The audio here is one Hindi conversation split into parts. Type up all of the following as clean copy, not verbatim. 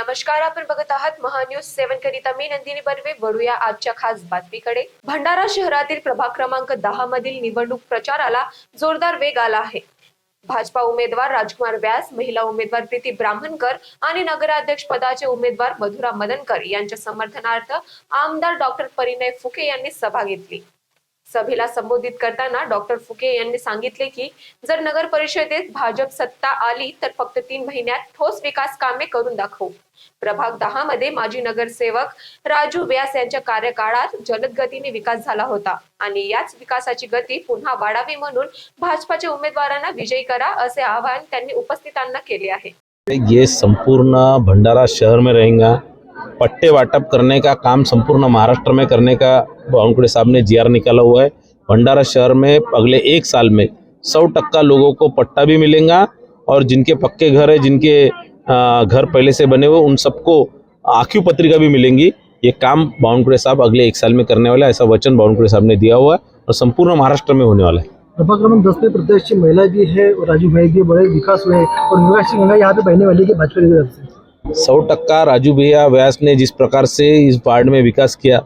नमस्कार, आपण बघत आहात महान्यूज 7 करिता मी नंदिनी बर्वे. वळूया आजच्या खास बातमीकडे. भंडारा शहरातील प्रभाग क्रमांक 10 मधील निवडणूक प्रचाराला जोरदार वेग आला आहे. भाजपा उमेदवार राजकुमार व्यास, महिला उमेदवार प्रीती ब्राह्मणकर आणि नगराध्यक्ष पदाचे उमेदवार मधुरा मदनकर यांच्या समर्थनार्थ आमदार डॉक्टर परिणय फुके यांनी सभा घेतली. सभेला संबोधित करताना डॉक्टर फुके यांनी सांगितले की जर नगर परिषदेत भाजप सत्ता आली तर फक्त 3 महिन्यात ठोस विकास कामे करून दाखवू. प्रभाग 10 मध्ये माजी नगरसेवक राजू व्यास यांच्या कार्यकाळात जलद गतीने विकास झाला होता आणि याच विकासाची गती पुन्हा वाढावी म्हणून भाजपाच्या उमेदवारांना विजयी करा असे आवाहन त्यांनी उपस्थितांना केले आहे. ये संपूर्ण भंडारा शहर में रहेगा. पट्टे वाटप करने का काम संपूर्ण महाराष्ट्र में करने का बावनकुळे साहब ने जीआर निकाला हुआ है. भंडारा शहर में अगले 1 साल में 100% लोगों को पट्टा भी मिलेगा और जिनके पक्के घर है, जिनके घर पहले से बने हुए, उन सबको आखिर पत्रिका भी मिलेंगी. ये काम बावनकुळे साहब अगले 1 साल में करने वाला है, ऐसा वचन बावनकुळे साहब ने दिया हुआ है और संपूर्ण महाराष्ट्र में होने वाला है. प्रभाग क्रमांक 10 में प्रत्यक्ष महिला भी है और राजू भाई भी बड़े विकास हुए और विकास की गंगा यहाँ पे बहने वाली है भाजपा की तरफ से. 100% राजू भैया व्यास ने जिस प्रकार से इस वार्ड में विकास किया,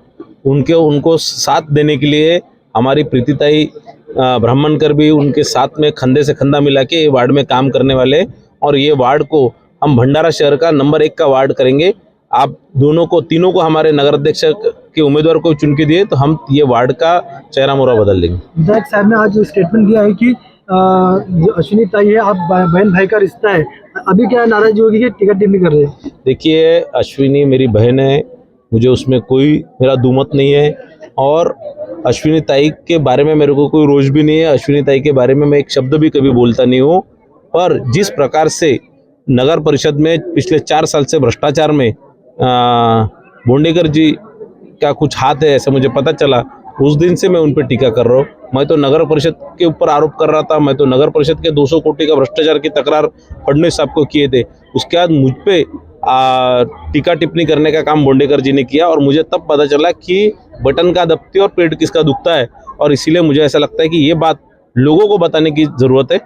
उनको साथ देने के लिए हमारी प्रीतिताई ब्राह्मणकर भी उनके साथ में कंधे से कंधा मिला के वार्ड में काम करने वाले और ये वार्ड को हम भंडारा शहर का नंबर 1 का वार्ड करेंगे. आप तीनों को हमारे नगराध्यक्ष के उम्मीदवार को चुन के दिए तो हम ये वार्ड का चेहरा मोहरा बदल देंगे. विधायक साहब ने आज स्टेटमेंट दिया है कि जो अश्विनी ताई है, आप बहन भाई का रिश्ता है. अभी क्या नाराजगी होगी कि टिकट टिप्पणी कर रहे हैं? देखिए, अश्विनी मेरी बहन है, मुझे उसमें कोई मेरा दुमत नहीं है और अश्विनी ताई के बारे में मेरे को कोई रोष भी नहीं है. अश्विनी ताई के बारे में मैं एक शब्द भी कभी बोलता नहीं हूँ. पर जिस प्रकार से नगर परिषद में पिछले 4 साल से भ्रष्टाचार में बोंडेकर जी का कुछ हाथ है ऐसा मुझे पता चला, उस दिन से मैं उन पर टीका कर रहा हूँ. मैं तो नगर परिषद के ऊपर आरोप कर रहा था. मैं तो नगर परिषद के 200 कोटी का भ्रष्टाचार की तकरार फडणवीस साहब को किए थे. उसके बाद मुझ पे टीका टिप्पणी करने का काम बोंडेकर जी ने किया और मुझे तब पता चला कि बटन का दबती और पेट किसका दुखता है. और इसीलिए मुझे ऐसा लगता है कि ये बात लोगों को बताने की ज़रूरत है.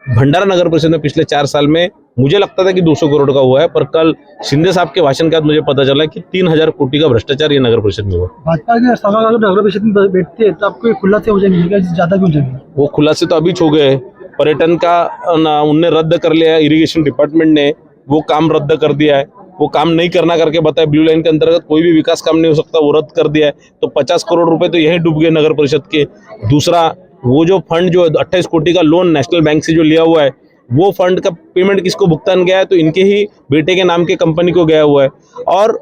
भंडारा नगर परिषद में पिछले 4 साल में मुझे लगता था कि 200 करोड़ का हुआ है, पर कल शिंदे साहब के भाषण के बाद मुझे पता चला कि 3000 कोटी का भ्रष्टाचार ये नगर परिषद में हुआ. भाजपा के सभा अगर नगर परिषद में बैठती है तो आपको खुलासे हो जाएंगे, ज्यादा क्यों जाएंगे? वो खुलासे तो अभी हो गए. पर्यटन का उनने रद्द कर लिया है. इरिगेशन डिपार्टमेंट ने वो काम रद्द कर दिया है. वो काम नहीं करना करके बताया. ब्लू लाइन के अंतर्गत कोई भी विकास काम नहीं हो सकता, वो रद्द कर दिया है. तो 50 करोड़ रुपए तो यहीं डूब गए नगर परिषद के. दूसरा, वो जो फंड जो 28 कोटी का लोन नेशनल बैंक से जो लिया हुआ है, वो फंड का पेमेंट किसको भुगतान गया है? तो इनके ही बेटे के नाम के कंपनी को गया हुआ है. और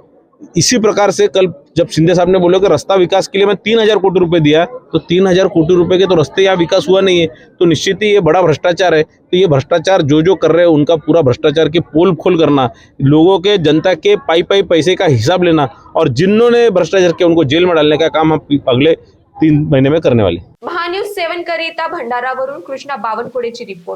इसी प्रकार से कल जब शिंदे साहब ने बोला कि रास्ता विकास के लिए मैं 3000 कोटी रुपए दिया, तो 3000 कोटी रुपए के तो रास्ते यहाँ विकास हुआ नहीं है. तो निश्चित ही ये बड़ा भ्रष्टाचार है. तो ये भ्रष्टाचार जो कर रहे हैं उनका पूरा भ्रष्टाचार की पोल खोल करना, लोगों के जनता के पाई पैसे का हिसाब लेना और जिन्होंने भ्रष्टाचार किया उनको जेल में डालने का काम हम अगले 3 महीने में करने वाले. महान्यूज 7 करिता भंडारावरून कृष्णा बावनकुळेची रिपोर्ट.